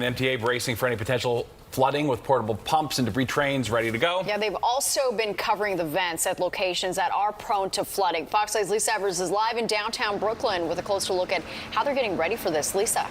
MTA bracing for any potential flooding with portable pumps and debris trains ready to go. Yeah, they've also been covering the vents at locations that are prone to flooding. Fox 8's Lisa Evers is live in downtown Brooklyn with a closer look at how they're getting ready for this. Lisa.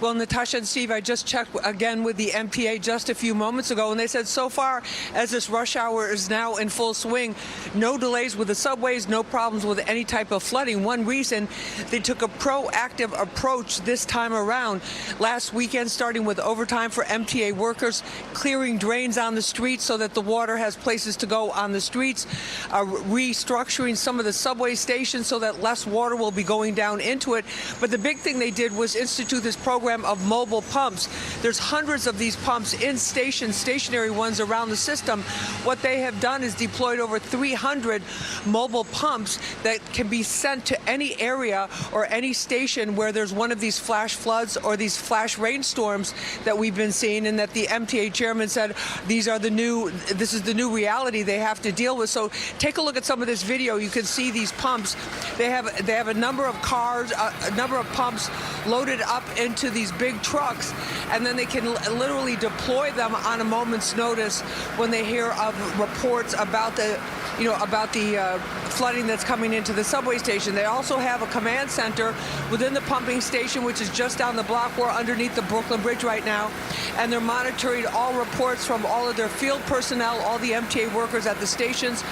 Well, Natasha and Steve, I just checked again with the MTA just a few moments ago, and they said so far as this rush hour is now in full swing, no delays with the subways, no problems with any type of flooding. One reason they took a proactive approach this time around. Last weekend, starting with overtime for MTA workers, clearing drains on the streets so that the water has places to go on the streets, restructuring some of the subway stations so that less water will be going down into it. But the big thing they did was institute this program of mobile pumps. There's hundreds of these pumps in stations, stationary ones around the system. What they have done is deployed over 300 mobile pumps that can be sent to any area or any station where there's one of these flash floods or these flash rainstorms that we've been seeing, and that the MTA chairman said this is the new reality they have to deal with. So take a look at some of this video. You can see these pumps. They have a number of cars, a number of pumps loaded up into these big trucks, and then they can literally deploy them on a moment's notice when they hear of reports about the flooding that's coming into the subway station. They also have a command center within the pumping station, which is just down the block. We're underneath the Brooklyn Bridge right now, and they're monitoring all reports from all of their field personnel, all the MTA workers at the stations,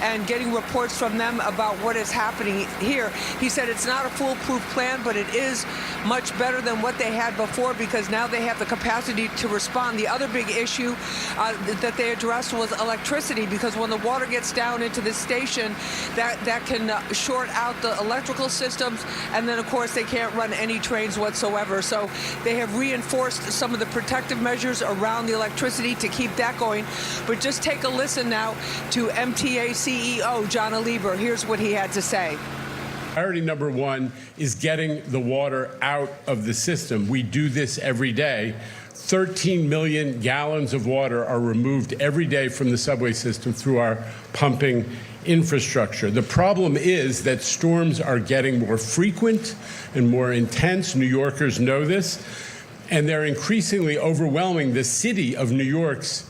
and getting reports from them about what is happening here. He said it's not a foolproof plan, but it is much better than what they had before, because now they have the capacity to respond. The other big issue that they addressed was electricity, because when the water gets down into the station, that can short out the electrical systems, and then of course they can't run any trains whatsoever. So they have reinforced some of the protective measures around the electricity to keep that going. But just take a listen now to MTA CEO John Lieber. Here's what he had to say. Priority number one is getting the water out of the system. We do this every day. 13 million gallons of water are removed every day from the subway system through our pumping infrastructure. The problem is that storms are getting more frequent and more intense. New Yorkers know this, and they're increasingly overwhelming the city of New York's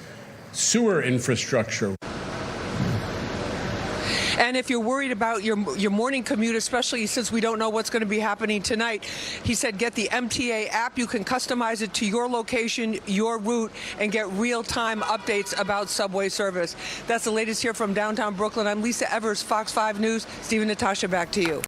sewer infrastructure. And if you're worried about your morning commute, especially since we don't know what's going to be happening tonight, he said get the MTA app. You can customize it to your location, your route, and get real-time updates about subway service. That's the latest here from downtown Brooklyn. I'm Lisa Evers, Fox 5 News. Steve and Natasha, back to you.